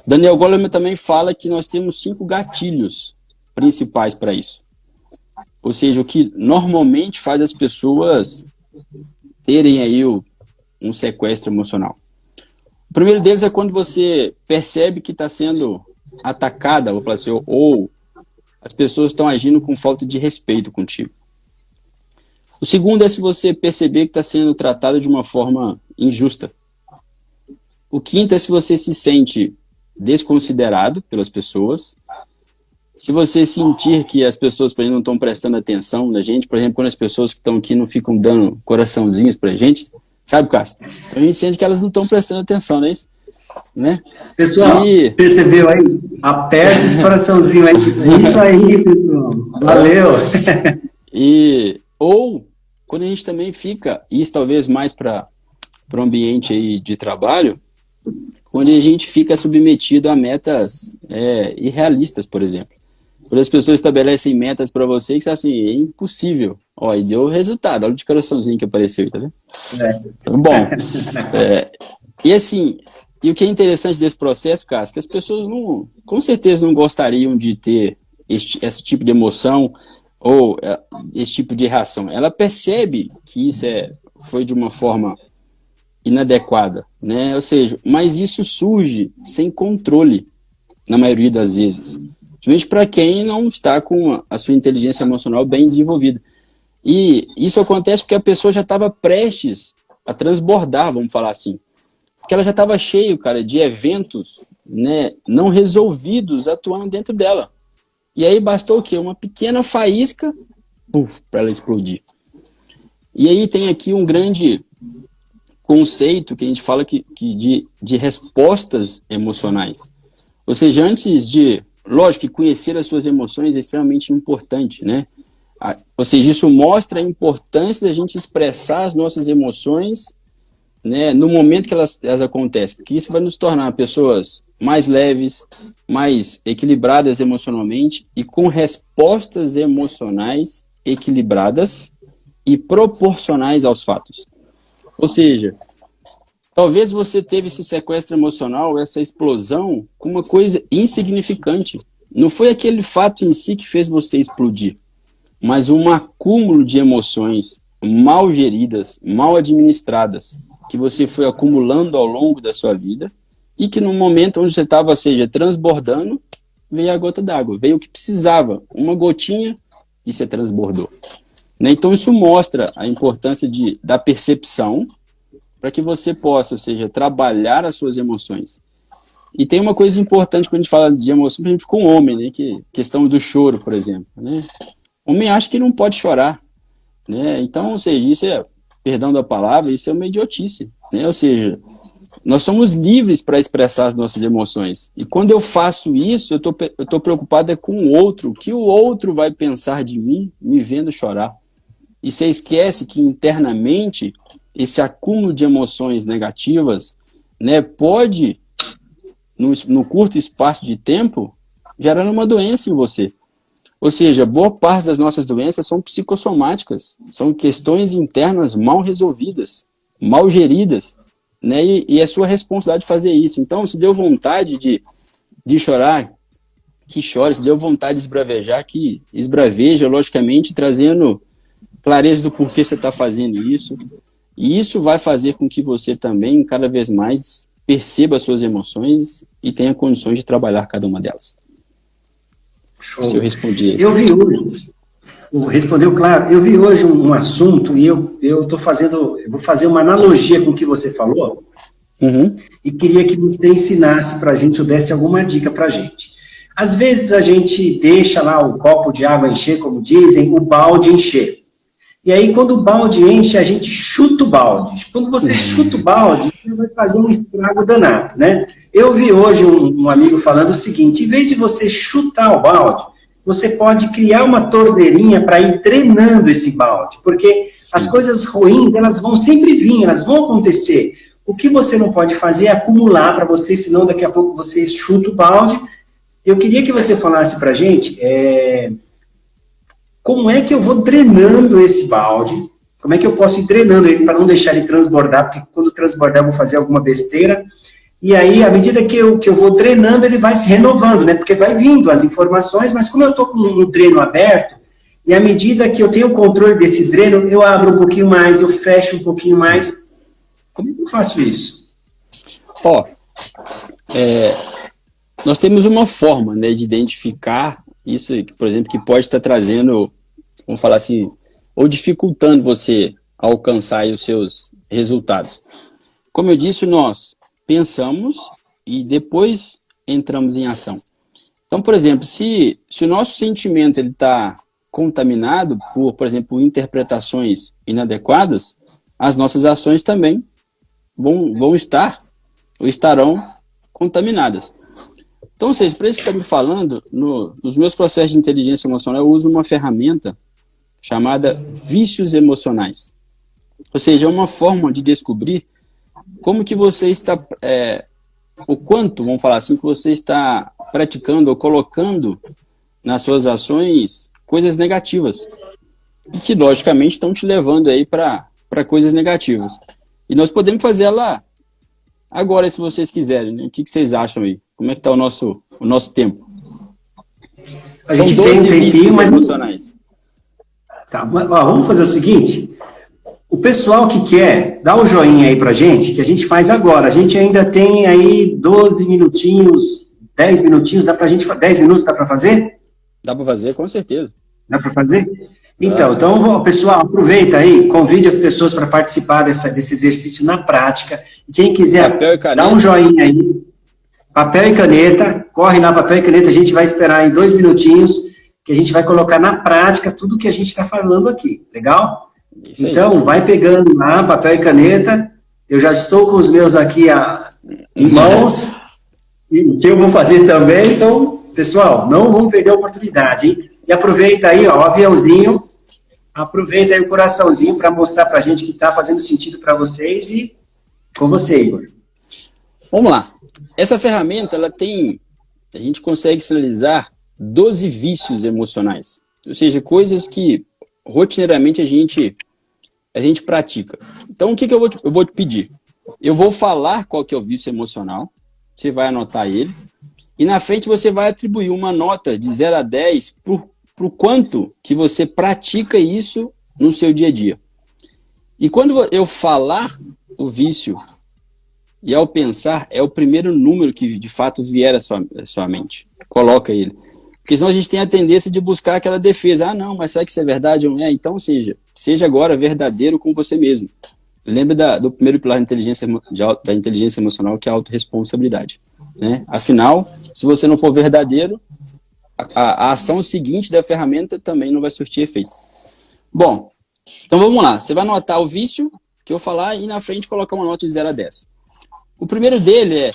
Daniel Goleman também fala que nós temos 5 gatilhos principais para isso. Ou seja, o que normalmente faz as pessoas terem aí um sequestro emocional. O primeiro deles é quando você percebe que está sendo atacada, vou falar assim, ou as pessoas estão agindo com falta de respeito contigo. O segundo é se você perceber que está sendo tratado de uma forma injusta. O quinto é se você se sente desconsiderado pelas pessoas. Se você sentir que as pessoas, por exemplo, não estão prestando atenção na gente, por exemplo, quando as pessoas que estão aqui não ficam dando coraçãozinhos pra gente, sabe, Cássio? Então a gente sente que elas não estão prestando atenção, não é isso? Né? Pessoal, percebeu aí? Aperta esse coraçãozinho aí. Isso aí, pessoal. Valeu! Ou quando a gente também fica, isso talvez mais para o ambiente aí de trabalho, quando a gente fica submetido a metas irrealistas, por exemplo. Quando as pessoas estabelecem metas para você que assim, é impossível. Ó, e deu resultado. Olha o de coraçãozinho que apareceu, tá vendo? Então, bom. E assim, e o que é interessante desse processo, Cássio, que as pessoas com certeza não gostariam de ter esse tipo de emoção ou esse tipo de reação. Ela percebe que isso foi de uma forma inadequada, né? Ou seja, mas isso surge sem controle, na maioria das vezes. Principalmente para quem não está com a sua inteligência emocional bem desenvolvida. E isso acontece porque a pessoa já estava prestes a transbordar, vamos falar assim. Porque ela já estava cheia, cara, de eventos, né, não resolvidos atuando dentro dela. E aí bastou o quê? Uma pequena faísca para ela explodir. E aí tem aqui um grande conceito que a gente fala de respostas emocionais. Ou seja, antes de... Lógico que conhecer as suas emoções é extremamente importante, né? Ou seja, isso mostra a importância da gente expressar as nossas emoções, né, no momento que elas acontecem, porque isso vai nos tornar pessoas mais leves, mais equilibradas emocionalmente e com respostas emocionais equilibradas e proporcionais aos fatos. Ou seja, talvez você teve esse sequestro emocional, essa explosão, com uma coisa insignificante. não foi aquele fato em si que fez você explodir, mas um acúmulo de emoções mal geridas, mal administradas, que você foi acumulando ao longo da sua vida e que no momento onde você estava, seja, transbordando, veio a gota d'água, veio o que precisava, uma gotinha e você transbordou. Né? Então isso mostra a importância da percepção para que você possa, ou seja, trabalhar as suas emoções. E tem uma coisa importante quando a gente fala de emoção, por exemplo, com o homem, né? Que questão do choro, por exemplo. Né? O homem acha que não pode chorar. Né? Então, ou seja, isso é, perdão da palavra, isso é uma idiotice. Né? Ou seja, nós somos livres para expressar as nossas emoções. E quando eu faço isso, eu tô preocupado com o outro. O que o outro vai pensar de mim, me vendo chorar? E você esquece que internamente esse acúmulo de emoções negativas, né, pode, no curto espaço de tempo, gerar uma doença em você. Ou seja, boa parte das nossas doenças são psicossomáticas, são questões internas mal resolvidas, mal geridas, né, e é sua responsabilidade fazer isso. Então, se deu vontade de chorar, que chore, se deu vontade de esbravejar, que esbraveja, logicamente, trazendo clareza do porquê você está fazendo isso. E isso vai fazer com que você também, cada vez mais, perceba as suas emoções e tenha condições de trabalhar cada uma delas. Show. Se eu respondi. Eu vi hoje, respondeu claro, eu vi hoje um assunto e eu vou fazer uma analogia com o que você falou, e queria que você ensinasse para a gente ou desse alguma dica para a gente. Às vezes a gente deixa lá o copo de água encher, como dizem, o balde encher. E aí, quando o balde enche, a gente chuta o balde. Quando você chuta o balde, você vai fazer um estrago danado, né? Eu vi hoje um amigo falando o seguinte, em vez de você chutar o balde, você pode criar uma torneirinha para ir drenando esse balde, porque as coisas ruins, elas vão sempre vir, elas vão acontecer. O que você não pode fazer é acumular para você, senão daqui a pouco você chuta o balde. Eu queria que você falasse para a gente... como é que eu vou drenando esse balde? Como é que eu posso ir drenando ele para não deixar ele transbordar? Porque quando transbordar eu vou fazer alguma besteira. E aí, à medida que eu vou drenando, ele vai se renovando, né? Porque vai vindo as informações, mas como eu estou com um dreno aberto, e à medida que eu tenho o controle desse dreno, eu abro um pouquinho mais, eu fecho um pouquinho mais. Como é que eu faço isso? Nós temos uma forma, né, de identificar isso, por exemplo, que pode estar trazendo, vamos falar assim, ou dificultando você a alcançar aí os seus resultados. Como eu disse, nós pensamos e depois entramos em ação. Então, por exemplo, se o nosso sentimento está contaminado por exemplo, interpretações inadequadas, as nossas ações também vão estar ou estarão contaminadas. Então, ou seja, para isso que está me falando, nos meus processos de inteligência emocional, eu uso uma ferramenta chamada vícios emocionais. Ou seja, é uma forma de descobrir como que você está, o quanto, vamos falar assim, que você está praticando ou colocando nas suas ações coisas negativas. E que, logicamente, estão te levando aí para coisas negativas. E nós podemos fazer ela agora, se vocês quiserem, né? O que vocês acham aí? Como é que está o nosso tempo? A gente tem um tempinho, mas... emocionais. Tá, vamos fazer o seguinte. O pessoal que quer, dá um joinha aí pra gente, que a gente faz agora. A gente ainda tem aí 12 minutinhos, 10 minutinhos, 10 minutos dá para fazer? Dá para fazer, com certeza. Dá para fazer? Então, pessoal, aproveita aí, convide as pessoas para participar desse exercício na prática. Quem quiser, dá um joinha aí. Papel e caneta, corre lá, papel e caneta, a gente vai esperar aí 2 minutinhos, que a gente vai colocar na prática tudo que a gente está falando aqui, legal? Então, vai pegando lá, papel e caneta, eu já estou com os meus aqui em mãos, e que eu vou fazer também, então, pessoal, não vamos perder a oportunidade, hein? E aproveita aí, ó, o aviãozinho, aproveita aí o coraçãozinho para mostrar para a gente que está fazendo sentido para vocês e com você, Igor. Vamos lá. Essa ferramenta, a gente consegue sinalizar 12 vícios emocionais. Ou seja, coisas que rotineiramente a gente pratica. Então, o que eu vou te pedir? Eu vou falar qual que é o vício emocional, você vai anotar ele, E na frente você vai atribuir uma nota de 0 a 10 pro quanto que você pratica isso no seu dia a dia. E quando eu falar o vício, e ao pensar, é o primeiro número que de fato vier à sua mente. Coloca ele. Porque senão a gente tem a tendência de buscar aquela defesa. Ah, não, mas será que isso é verdade ou não é? Então seja agora verdadeiro com você mesmo. Lembra do primeiro pilar da inteligência emocional, que é a autorresponsabilidade. Né? Afinal, se você não for verdadeiro, a ação seguinte da ferramenta também não vai surtir efeito. Bom, então vamos lá. Você vai anotar o vício que eu falar e na frente colocar uma nota de 0 a 10. O primeiro dele é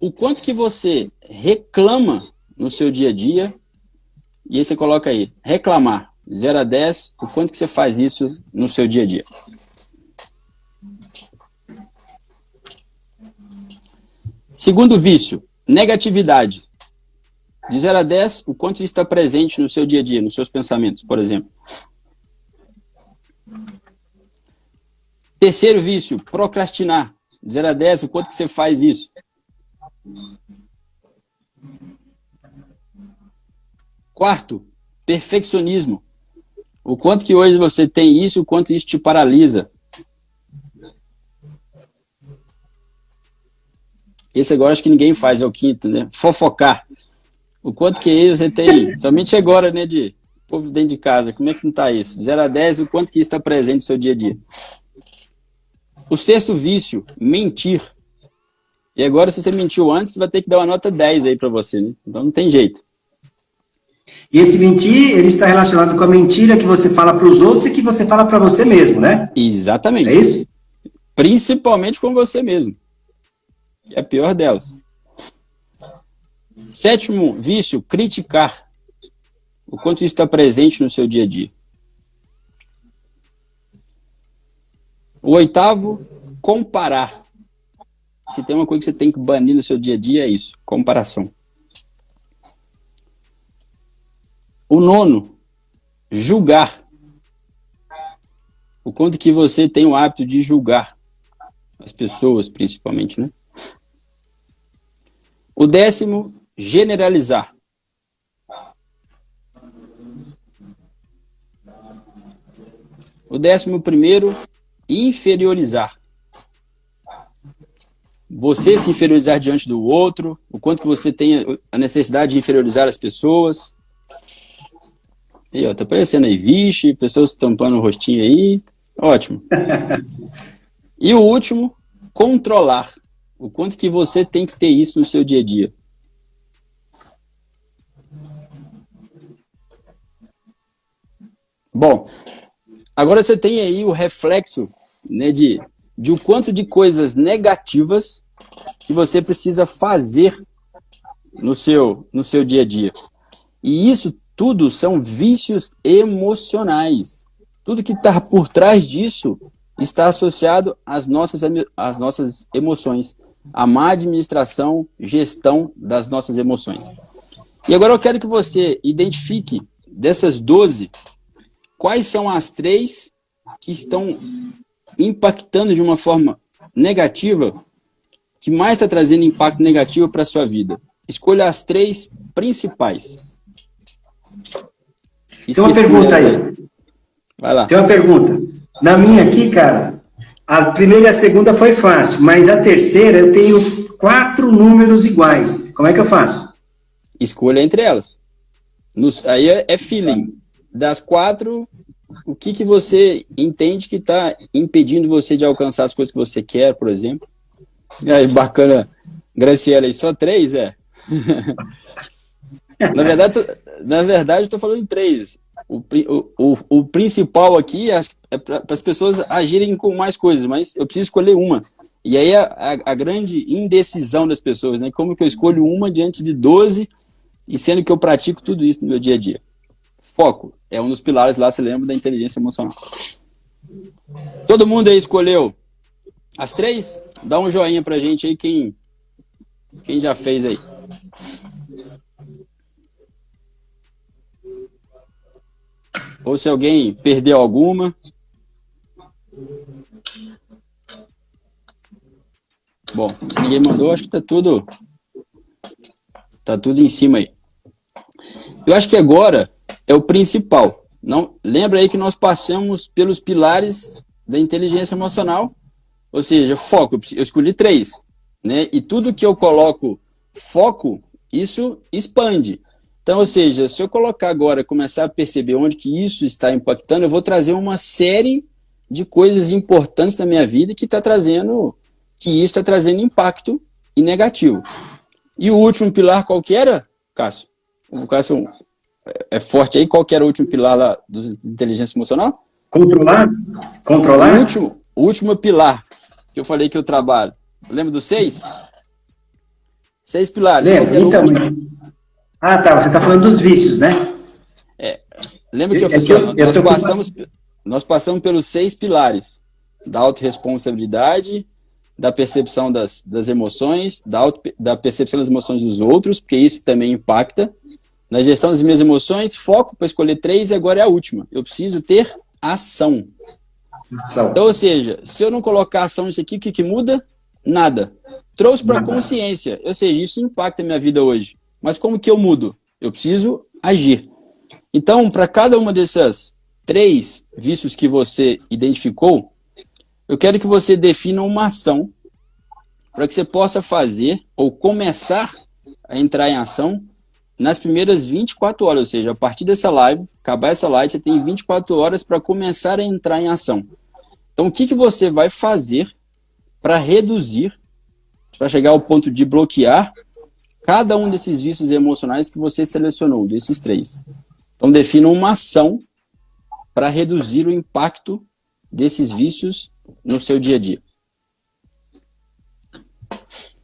o quanto que você reclama no seu dia a dia. E aí você coloca aí, reclamar, 0 a 10, o quanto que você faz isso no seu dia a dia. Segundo vício, negatividade. De 0 a 10, o quanto está presente no seu dia a dia, nos seus pensamentos, por exemplo. Terceiro vício, procrastinar. De 0 a 10, o quanto que você faz isso? Quarto, perfeccionismo. O quanto que hoje você tem isso, o quanto isso te paralisa. Esse agora acho que ninguém faz, é o quinto, né? Fofocar. O quanto que você tem, somente agora, né, de povo dentro de casa, como é que não está isso? De 0 a 10, o quanto que isso está presente no seu dia a dia. O sexto vício, mentir. E agora, se você mentiu antes, você vai ter que dar uma nota 10 aí para você, né? Então não tem jeito. E esse mentir, ele está relacionado com a mentira que você fala para os outros e que você fala para você mesmo, né? Exatamente. É isso? Principalmente com você mesmo. Que é a pior delas. Sétimo vício, criticar. O quanto isso está presente no seu dia a dia. O oitavo, comparar. Se tem uma coisa que você tem que banir no seu dia a dia, é isso, comparação. O nono, julgar. O quanto que você tem o hábito de julgar as pessoas, principalmente, né? O décimo, generalizar. O 11º, inferiorizar. Você se inferiorizar diante do outro, o quanto que você tem a necessidade de inferiorizar as pessoas. Aí, ó, tá aparecendo aí, vixe, pessoas tampando o rostinho aí, ótimo. E o último, controlar. O quanto que você tem que ter isso no seu dia a dia. Bom, agora você tem aí o reflexo, né, de o quanto de coisas negativas que você precisa fazer no seu dia a dia. E isso tudo são vícios emocionais. Tudo que está por trás disso está associado às nossas emoções. A má administração, gestão das nossas emoções. E agora eu quero que você identifique dessas 12, quais são as 3 que estão impactando de uma forma negativa, que mais está trazendo impacto negativo para a sua vida. Escolha as 3 principais. Tem uma pergunta aí. Vai lá. Tem uma pergunta. Na minha aqui, cara, a primeira e a segunda foi fácil, mas a terceira eu tenho 4 números iguais. Como é que eu faço? Escolha entre elas. Aí é feeling. Das 4, o que você entende que está impedindo você de alcançar as coisas que você quer, por exemplo? E aí, bacana. Graciela, aí só 3, é? Na verdade, eu estou falando em 3. O principal aqui é para as pessoas agirem com mais coisas, mas eu preciso escolher uma. E aí a grande indecisão das pessoas, né? Como que eu escolho uma diante de 12, e sendo que eu pratico tudo isso no meu dia a dia? Foco é um dos pilares lá, você lembra, da inteligência emocional. Todo mundo aí escolheu as 3? Dá um joinha pra gente aí, quem já fez aí. Ou se alguém perdeu alguma. Bom, se ninguém mandou, acho que tá Tá tudo em cima aí. Eu acho que agora é o principal. Não, lembra aí que nós passamos pelos pilares da inteligência emocional, ou seja, foco. Eu escolhi 3, né? E tudo que eu coloco foco, isso expande. Então, ou seja, se eu colocar agora, começar a perceber onde que isso está impactando, eu vou trazer uma série de coisas importantes na minha vida que isso está trazendo impacto e negativo. E o último pilar qual que era, Cássio? O Cássio é forte aí, qual que era o último pilar lá da inteligência emocional? Controlar? Controlar? O último pilar que eu falei que eu trabalho. Lembra dos 6? 6 pilares. Lembra? Então, tá, você está falando dos vícios, né? Lembra que eu falei nós passamos pelos 6 pilares da autorresponsabilidade, da percepção das emoções, da percepção das emoções dos outros, porque isso também impacta. Na gestão das minhas emoções, foco para escolher 3 e agora é a última. Eu preciso ter ação. Então, ou seja, se eu não colocar ação nisso aqui, o que muda? Nada. Trouxe para a consciência. Ou seja, isso impacta a minha vida hoje. Mas como que eu mudo? Eu preciso agir. Então, para cada uma dessas 3 vícios que você identificou, eu quero que você defina uma ação para que você possa fazer ou começar a entrar em ação nas primeiras 24 horas. Ou seja, a partir dessa live, acabar essa live, você tem 24 horas para começar a entrar em ação. Então, o que você vai fazer para reduzir, para chegar ao ponto de bloquear cada um desses vícios emocionais que você selecionou, desses 3. Então, defina uma ação para reduzir o impacto desses vícios no seu dia a dia.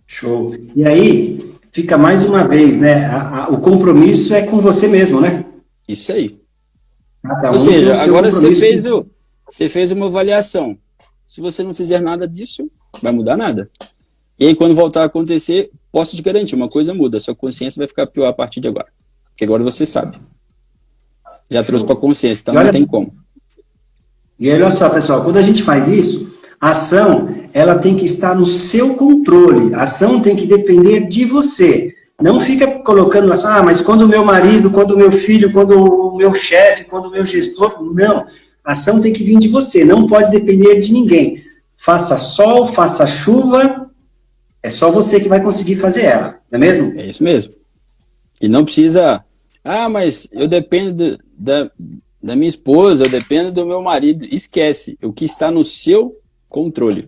Show. E aí, fica mais uma vez, né? O compromisso é com você mesmo, né? Isso aí. Ou seja, agora você fez uma avaliação. Se você não fizer nada disso, vai mudar nada. E aí, quando voltar a acontecer, posso te garantir, uma coisa muda. A sua consciência vai ficar pior a partir de agora. Porque agora você sabe. Já trouxe para a consciência, então não tem como. E olha só, pessoal, quando a gente faz isso, a ação, ela tem que estar no seu controle. A ação tem que depender de você. Não fica colocando assim, mas quando o meu marido, quando o meu filho, quando o meu chefe, quando o meu gestor... Não. A ação tem que vir de você, não pode depender de ninguém. Faça sol, faça chuva, é só você que vai conseguir fazer ela, não é mesmo? É isso mesmo. E não precisa... mas eu dependo da minha esposa, eu dependo do meu marido. Esquece. O que está no seu controle.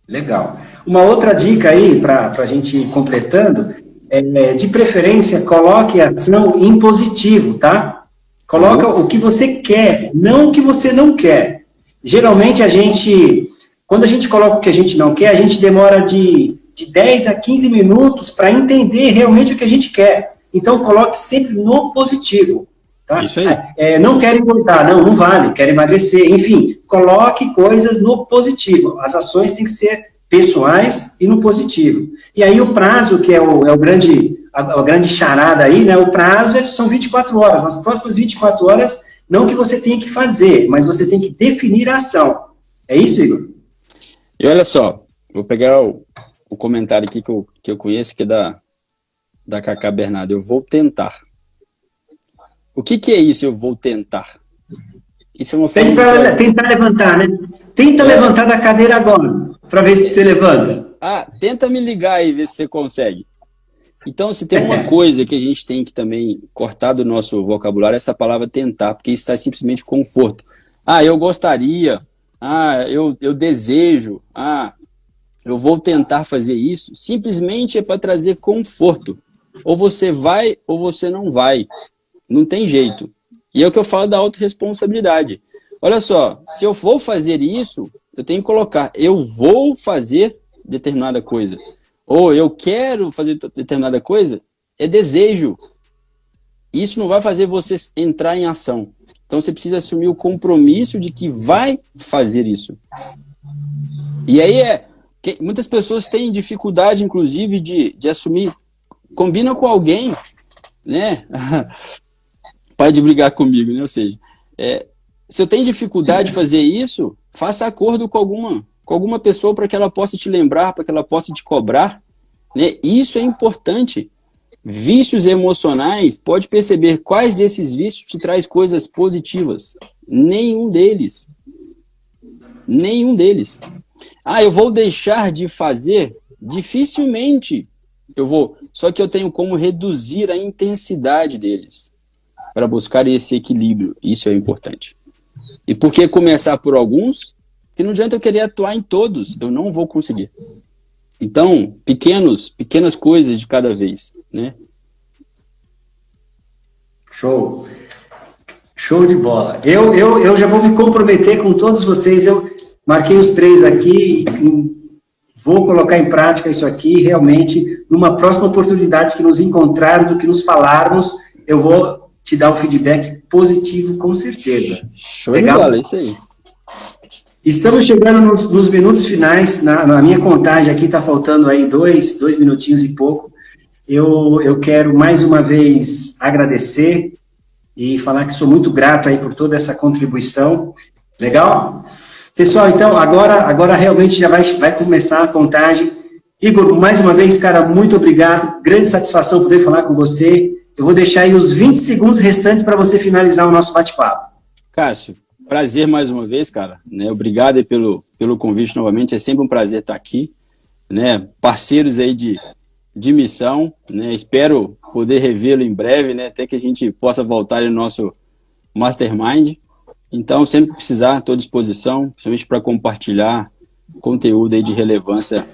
Legal. Uma outra dica aí, para a gente ir completando, de preferência, coloque a ação em positivo, tá? Coloca o que você quer, não o que você não quer. Geralmente quando a gente coloca o que a gente não quer, a gente demora de 10 a 15 minutos para entender realmente o que a gente quer. Então, coloque sempre no positivo. Tá? Isso aí. Não quero engordar, não vale, quero emagrecer. Enfim, coloque coisas no positivo. As ações têm que ser pessoais e no positivo. E aí o prazo, que é a grande charada aí, né? O prazo são 24 horas. Nas próximas 24 horas, não que você tenha que fazer, mas você tem que definir a ação. É isso, Igor? E olha só, vou pegar o comentário aqui que eu conheço, que é da Cacá Bernardo. Eu vou tentar. O que é isso, eu vou tentar? Isso é uma forma... Pede para tentar levantar, né? Tenta levantar da cadeira agora, para ver se você levanta. Tenta me ligar e ver se você consegue. Então, se tem uma coisa que a gente tem que também cortar do nosso vocabulário, é essa palavra tentar, porque isso traz simplesmente conforto. Eu gostaria, eu desejo, eu vou tentar fazer isso. Simplesmente é para trazer conforto. Ou você vai, ou você não vai. Não tem jeito. E é o que eu falo da autorresponsabilidade. Olha só, se eu vou fazer isso, eu tenho que colocar, eu vou fazer determinada coisa. Ou eu quero fazer determinada coisa, é desejo. Isso não vai fazer você entrar em ação. Então você precisa assumir o compromisso de que vai fazer isso. E aí muitas pessoas têm dificuldade, inclusive, de assumir. Combina com alguém, né? Para de brigar comigo, né? Ou seja, se eu tenho dificuldade de fazer isso, faça acordo com alguma pessoa para que ela possa te lembrar, para que ela possa te cobrar. né? Isso é importante. Vícios emocionais, pode perceber quais desses vícios te traz coisas positivas. Nenhum deles. Nenhum deles. Ah, eu vou deixar de fazer? Dificilmente eu vou. Só que eu tenho como reduzir a intensidade deles para buscar esse equilíbrio. Isso é importante. E por que começar por alguns? Porque não adianta eu querer atuar em todos. Eu não vou conseguir. Então, pequenas coisas de cada vez, né? Show. Show de bola. Eu já vou me comprometer com todos vocês. Eu marquei os 3 aqui e vou colocar em prática isso aqui. Realmente, numa próxima oportunidade que nos encontrarmos, o que nos falarmos, eu vou te dar um feedback positivo, com certeza. Show Legal? de bola, é isso aí. Estamos chegando nos minutos finais. Na minha contagem aqui está faltando aí 2 minutinhos e pouco. Eu quero mais uma vez agradecer e falar que sou muito grato aí por toda essa contribuição. Legal? Pessoal, então, agora realmente já vai começar a contagem. Igor, mais uma vez, cara, muito obrigado. Grande satisfação poder falar com você. Eu vou deixar aí os 20 segundos restantes para você finalizar o nosso bate-papo. Cássio, prazer mais uma vez, cara. Né? Obrigado aí pelo convite novamente. É sempre um prazer estar aqui. Né? Parceiros aí de missão, né? Espero poder revê-lo em breve, né? Até que a gente possa voltar no nosso Mastermind. Então, sempre que precisar, estou à disposição, principalmente para compartilhar conteúdo aí de relevância.